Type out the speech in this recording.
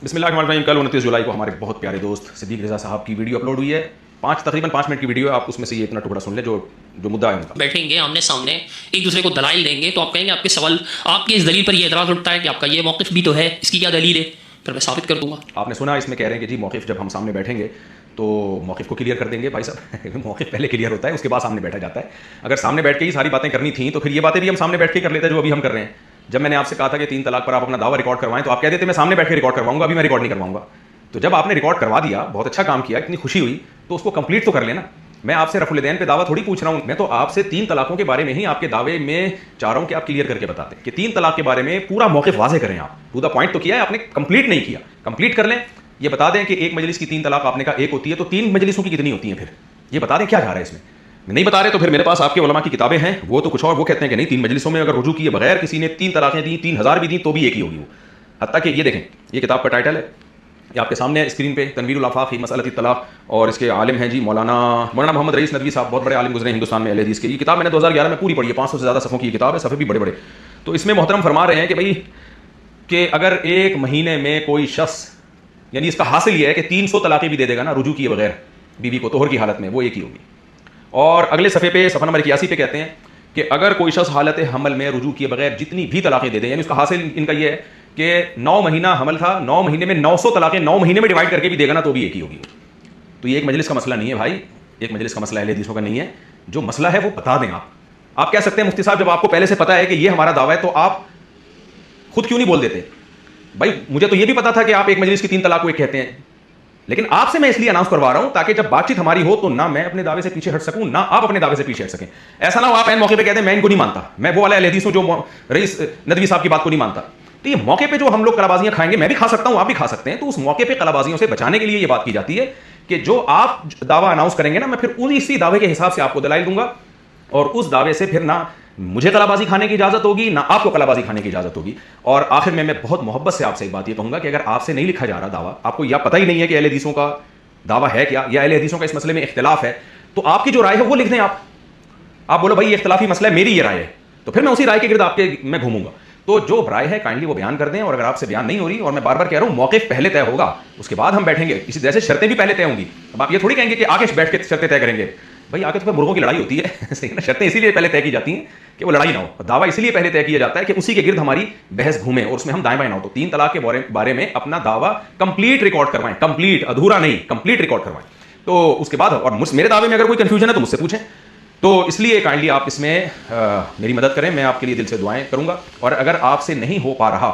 बिस्मिल्लाहिर्रहमानिर्रहीम। कल 29 जुलाई को हमारे बहुत प्यारे दोस्त सिद्दीक रज़ा साहब की वीडियो अपलोड हुई है। तकरीबन 5 मिनट की वीडियो है। आप उसमें से ये इतना टुकड़ा सुन ले जो मुद्दा है उनका। बैठेंगे आमने सामने, एक दूसरे को दलाइल देंगे तो आप कहेंगे आपके सवाल, आपके इस दलील पर ये एतराज़ उठता है कि आपका ये मौक़िफ़ भी तो है, इसकी क्या दलील है, फिर मैं साबित कर दूंगा। आपने सुना इसमें कह रहे हैं कि जी मौक़िफ़ जब हम सामने बैठेंगे तो मौक़िफ़ को क्लियर कर देंगे। भाई साहब मौक़िफ़ पहले क्लियर होता है, उसके बाद सामने बैठा जाता है। अगर सामने बैठ के ही सारी बातें करनी थी तो फिर ये बातें भी हम सामने बैठ के कर लेते हैं जो अभी हम कर रहे हैं। जब मैंने आपसे कहा था कि 3 तलाक पर आप अपना दावा रिकॉर्ड करवाएं तो आप कह देते मैं सामने बैठ के रिकॉर्ड करवाऊंगा, अभी मैं रिकॉर्ड नहीं करवाऊंगा। तो जब आपने रिकॉर्ड करवा दिया, बहुत अच्छा काम किया, इतनी खुशी हुई, तो उसको कंप्लीट तो कर लेना। मैं आपसे रफुल दैन पे दावा थोड़ी पूछ रहा हूं, मैं तो आपसे 3 तलाकों के बारे में ही आपके दावे में चाह रहा हूं कि आप क्लियर करके बताते कि 3 तलाक के बारे में पूरा मौक़िफ़ वाज़ेह करें। आप टू द पॉइंट तो किया है आपने, कंप्लीट नहीं किया। कंप्लीट कर लें, ये बता दें कि एक मजलिस की 3 तलाक आपने कहा एक होती है, तो 3 मजलिसों की कितनी होती हैं? फिर ये बता दें क्या जा रहा है इसमें। नहीं बता रहे तो फिर मेरे पास आपके उलमा की किताबें हैं, वो तो कुछ और, वो कहते हैं कि नहीं 3 मजलिसों में अगर रुजू किए बगैर किसी ने 3 तलाक़ें दी, 3000 भी दी तो भी एक ही होगी वो। हत्ता कि ये देखें, ये किताब का टाइटल है, ये आपके सामने स्क्रीन पे, तनवीरुल आफाक फी मसअलत तलाक, और इसके आलिम हैं जी मौलाना मोहम्मद रईस नदवी साहब, बहुत बड़े आलिम गुजरे हिंदुस्तान में अहले हदीस के। ये किताब मैंने 2011 में पूरी पढ़ी है, 500 से ज़्यादा सफ़ों की किताब है, सफ़े भी बड़े बड़े। तो इसमें मोहतरम फरमा रहे हैं कि भाई कि अगर एक महीने में कोई शख्स, यानी इसका हासिल ये है कि 300 तलाक़ें भी दे देगा ना रुजू किए बगैर बीवी को तोहर की हालत में, वो एक ही होगी। और अगले सफ़े पे, सफ़ा नंबर 81 पे कहते हैं कि अगर कोई शख्स हालत हमल में रुजू किए बगैर जितनी भी तलाक़ें दे दें, यानी उसका हासिल इनका ये है कि 9 महीना हमल था, 9 महीने में 900 तलाक़ें 9 महीने में डिवाइड करके भी देगा ना तो भी एक ही होगी। तो ये एक मजलिस का मसला नहीं है भाई, एक मजलिस का मसला अहले हदीसों का नहीं है। जो मसला है वो बता दें आप कह सकते हैं मुफ्ती साहब जब आपको पहले से पता है कि ये हमारा दावा है तो आप खुद क्यों नहीं बोल देते? भाई मुझे तो ये भी पता था कि आप एक मजलिस की 3 तलाक को एक कहते हैं, लेकिन आपसे मैं इसलिए अनाउंस करवा रहा हूं ताकि जब बातचीत हमारी हो तो ना मैं अपने दावे से पीछे हट सकूं, ना आप अपने दावे से पीछे हट सकें। ऐसा ना हो आप ऐन मौके पे कहते हैं मैं इनको नहीं मानता, मैं वो वाला अहले हदीस हूं जो रईस नदवी साहब की बात को नहीं मानता। तो ये मौके पे जो हम लोग कलाबाजियां खाएंगे, मैं भी खा सकता हूं, आप भी खा सकते हैं, तो उस मौके पे कलाबाजियों से बचाने के लिए ये बात की जाती है कि जो आप दावा अनाउंस करेंगे ना, मैं फिर उसी दावे के हिसाब से आपको दलाइल दूंगा, और उस दावे से फिर ना मुझे कलाबाजी खाने की इजाजत होगी ना आपको कलाबाजी खाने की इजाजत होगी। और आखिर में मैं बहुत मोहब्बत से आपसे एक बात ये कहूंगा कि अगर आपसे नहीं लिखा जा रहा दावा, आपको यह पता ही नहीं है कि अहले हदीसों का दावा है क्या, या अहले हदीसों का इस मसले में इख्तिलाफ है, तो आपकी जो राय है वो लिख दें। आप बोलो भाई ये इख्तिलाफी मसला है, मेरी ये राय है, तो फिर मैं उसी राय के गिर्द आपके मैं घूमूंगा। तो जो राय है काइंडली वो बयान कर दें, और अगर आपसे बयान नहीं हो रही, और मैं बार बार कह रहा हूं मौक़िफ़ पहले तय होगा, उसके बाद हम बैठेंगे, इसी तरह से शर्तें भी पहले तय होंगी। अब आप ये थोड़ी कहेंगे कि आगे बैठ के शर्तें तय करेंगे, भाई आगे तो फिर मुर्गों की लड़ाई होती है सही ना। शर्तें इसीलिए पहले तय की जाती हैं कि वो लड़ाई ना हो, दावा इसलिए पहले तय किया जाता है कि उसी के गिर्द हमारी बहस घूमे और उसमें हम दाएं बाएं ना हो। तो 3 तलाक के बारे में अपना दावा कंप्लीट रिकॉर्ड करवाएं, कंप्लीट, अधूरा नहीं, कंप्लीट रिकॉर्ड करवाएं। तो उसके बाद, और मेरे दावे में अगर कोई कंफ्यूजन है तो मुझसे पूछें। तो इसलिए काइंडली आप इसमें मेरी मदद करें, मैं आपके लिए दिल से दुआएं करूंगा। और अगर आपसे नहीं हो पा रहा